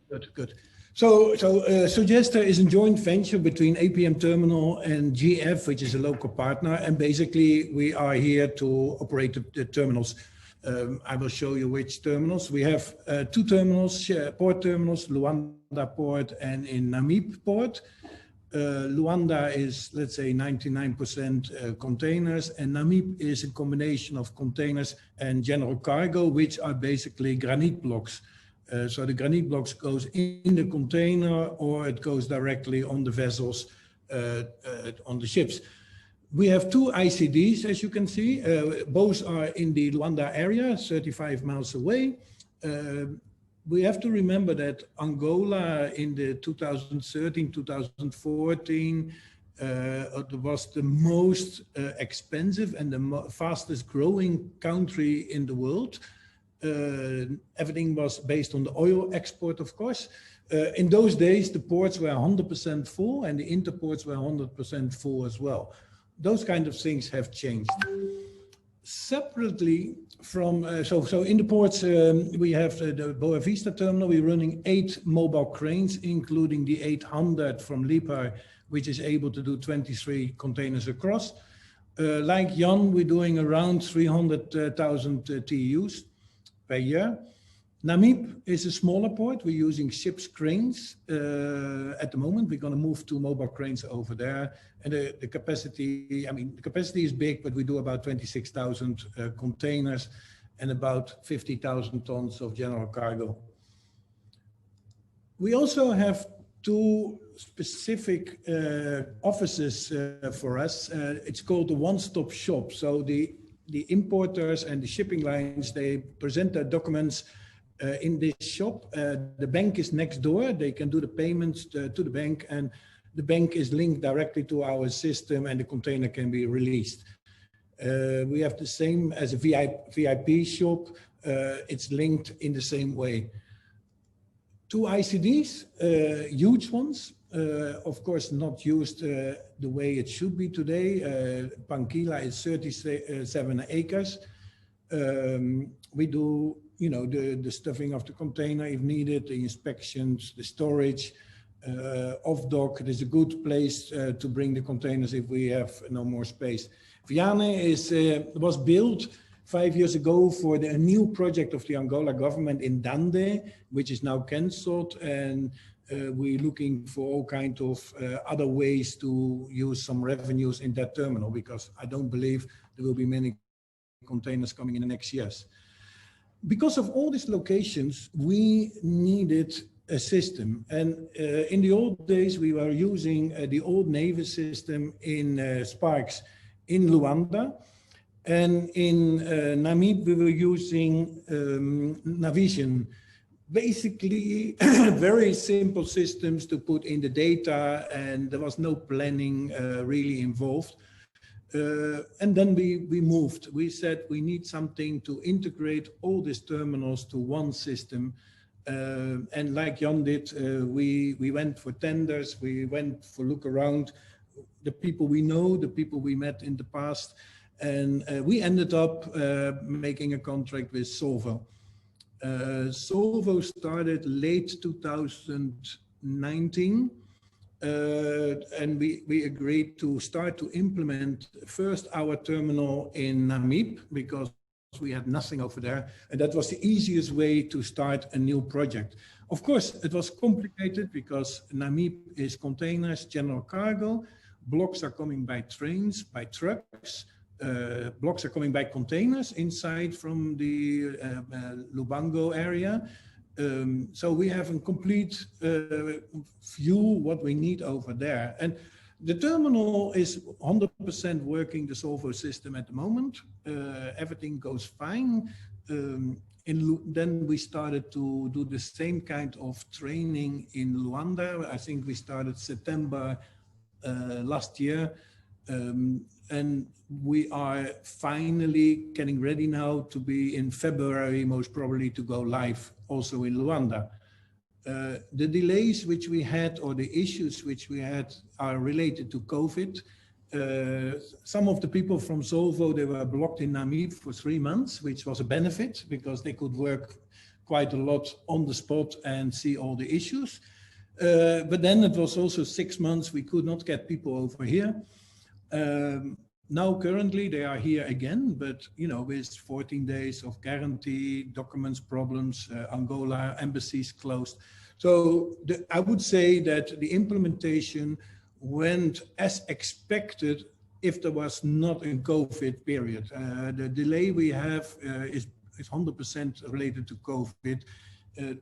Good, good. So SOGESTER is a joint venture between APM Terminal and GF, which is a local partner. And basically, we are here to operate the terminals. I will show you which terminals. We have two terminals, port terminals, Luanda Port and in Namib Port. Luanda is, let's say, 99% containers, and Namib is a combination of containers and general cargo, which are basically granite blocks. So the granite blocks goes in the container or it goes directly on the vessels, on the ships. We have two ICDs, as you can see. Both are in the Luanda area, 35 miles away. We have to remember that Angola in the 2013, 2014 was the most expensive and the fastest growing country in the world. Everything was based on the oil export, of course. In those days, the ports were 100% full and the interports were 100% full as well. Those kind of things have changed. Separately from, so in the ports, we have the Boa Vista terminal. We're running 8 mobile cranes, including the 800 from Lipa, which is able to do 23 containers across. Like Jan, we're doing around 300,000 TEUs per year. Namib is a smaller port. We're using ships cranes at the moment. We're going to move 2 mobile cranes over there. And the capacity, I mean, the capacity is big, but we do about 26,000 containers and about 50,000 tons of general cargo. We also have 2 specific offices for us. It's called the one-stop shop. So the importers and the shipping lines, they present their documents in this shop. The bank is next door. They can do the payments to the bank, and the bank is linked directly to our system and the container can be released. We have the same as a VIP shop. It's linked in the same way. 2 ICDs, huge ones, of course not used the way it should be today. Panquila is 37 acres. We do, you know, the stuffing of the container if needed, the inspections, the storage, off dock. It is a good place to bring the containers if we have no more space. Viane was built 5 years ago for a new project of the Angola government in Dande, which is now cancelled, and we're looking for all kinds of other ways to use some revenues in that terminal, because I don't believe there will be many containers coming in the next years. Because of all these locations, we needed a system. And in the old days, we were using the old Navy system in Sparks in Luanda. And in Namib, we were using Navision. Basically, very simple systems to put in the data, and there was no planning really involved. And then we moved. We said we need something to integrate all these terminals to one system. And like Jan did, we went for tenders, we went for look around, the people we know, the people we met in the past, and we ended up making a contract with Solvo. Solvo started late 2019. And we agreed to start to implement first our terminal in Namib, because we had nothing over there. And that was the easiest way to start a new project. Of course, it was complicated because Namib is containers, general cargo. Blocks are coming by trains, by trucks. Blocks are coming by containers inside from the Lubango area. So we have a complete view what we need over there. And the terminal is 100% working, the Solvo system at the moment. Everything goes fine. Then we started to do the same kind of training in Luanda. I think we started September last year. And we are finally getting ready now to be in February, most probably to go live also in Luanda. The delays which we had, or the issues which we had, are related to COVID. Some of the people from Solvo, they were blocked in Namib for 3 months, which was a benefit because they could work quite a lot on the spot and see all the issues. But then it was also 6 months, we could not get people over here. Now currently they are here again, but you know, with 14 days of guarantee, documents problems, Angola embassies closed. So I would say that the implementation went as expected if there was not a COVID period. The delay we have is 100% related to COVID.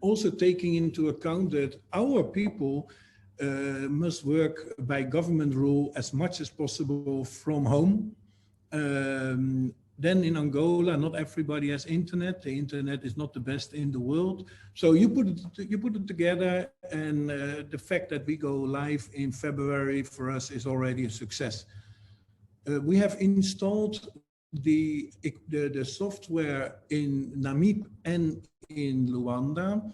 Also taking into account that our people must work by government rule as much as possible from home. Then in Angola, not everybody has internet. The internet is not the best in the world. So you put it together, and the fact that we go live in February for us is already a success. We have installed the software in Namib and in Luanda.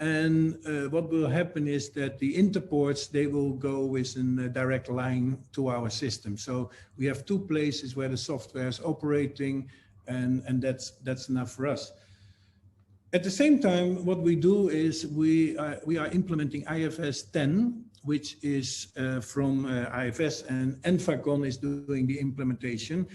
And what will happen is that the interports, they will go with a direct line to our system. So we have 2 places where the software is operating, and that's enough for us. At the same time, what we do is we are implementing IFS 10, which is from IFS, and Enfacon is doing the implementation.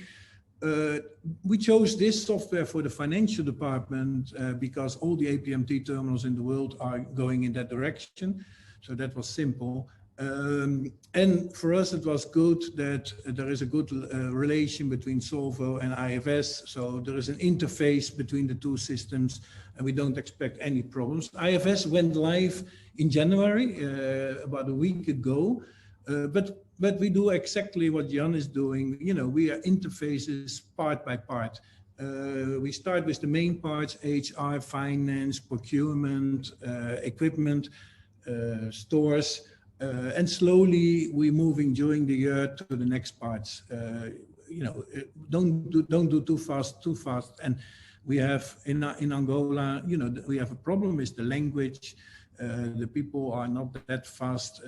We chose this software for the financial department because all the APMT terminals in the world are going in that direction. So that was simple. And for us, it was good that there is a good relation between Solvo and IFS. So there is an interface between the 2 systems, and we don't expect any problems. IFS went live in January, about a week ago. But we do exactly what Jan is doing. You know, we are interfaces part by part. We start with the main parts: HR, finance, procurement, equipment, stores, and slowly we're moving during the year to the next parts. You know, don't do too fast. And we have in Angola, you know, we have a problem with the language. The people are not that fast,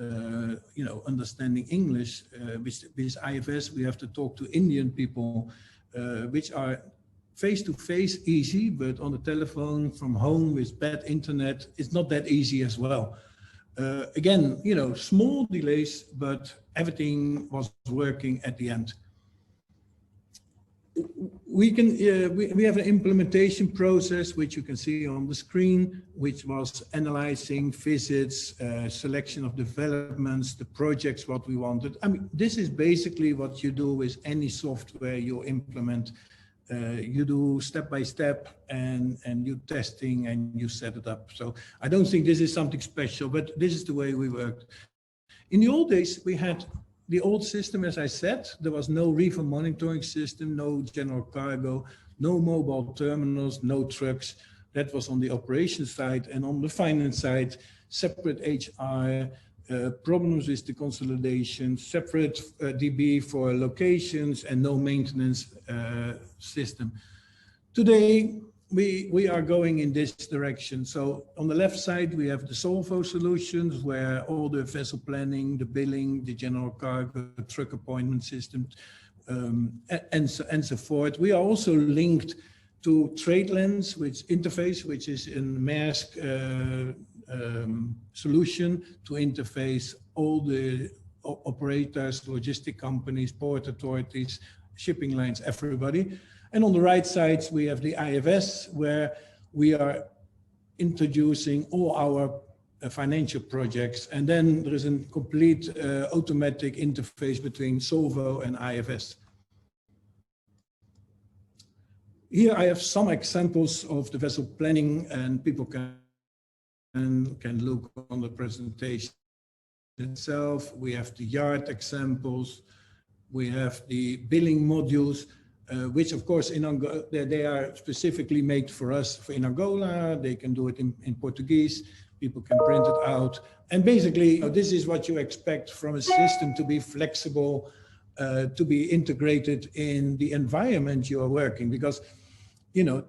you know, understanding English. With IFS, we have to talk to Indian people, which are face-to-face easy, but on the telephone from home with bad internet, it's not that easy as well. Again, you know, small delays, but everything was working at the end. We have an implementation process, which you can see on the screen, which was analyzing visits, selection of developments, the projects, what we wanted. I mean, this is basically what you do with any software you implement. You do step by step, and you testing and you set it up. So I don't think this is something special, but this is the way we worked. In the old days, we had the old system, as I said. There was no reefer monitoring system, no general cargo, no mobile terminals, no trucks. That was on the operations side. And on the finance side, separate HR, problems with the consolidation, separate DB for locations, and no maintenance system. Today, we are going in this direction. So on the left side, we have the Solvo solutions, where all the vessel planning, the billing, the general cargo, truck appointment system, and so forth. We are also linked to TradeLens, which is a Maersk solution to interface all the operators, logistic companies, port authorities, shipping lines, everybody. And on the right side, we have the IFS, where we are introducing all our financial projects. And then there is a complete automatic interface between Solvo and IFS. Here I have some examples of the vessel planning, and people can look on the presentation itself. We have the yard examples. We have the billing modules, which of course in Angola, they are specifically made for us in Angola. They can do it in Portuguese. People can print it out. And basically, this is what you expect from a system: to be flexible, to be integrated in the environment you are working. Because, you know,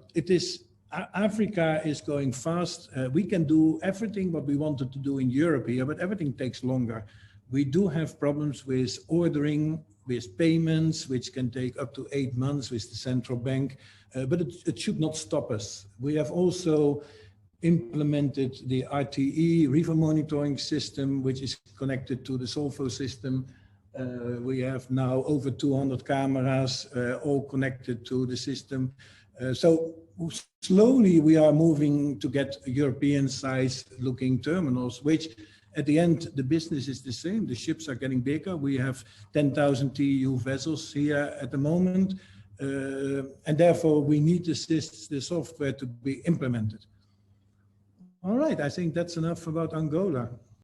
Africa is going fast. We can do everything what we wanted to do in Europe here, but everything takes longer. We do have problems with ordering, with payments, which can take up to 8 months with the central bank, but it should not stop us. We have also implemented the RTE river monitoring system, which is connected to the Solvo system. We have now over 200 cameras, all connected to the system. So slowly we are moving to get European size looking terminals, which at the end, the business is the same. The ships are getting bigger. We have 10,000 TEU vessels here at the moment. And therefore we need the software to be implemented. All right, I think that's enough about Angola.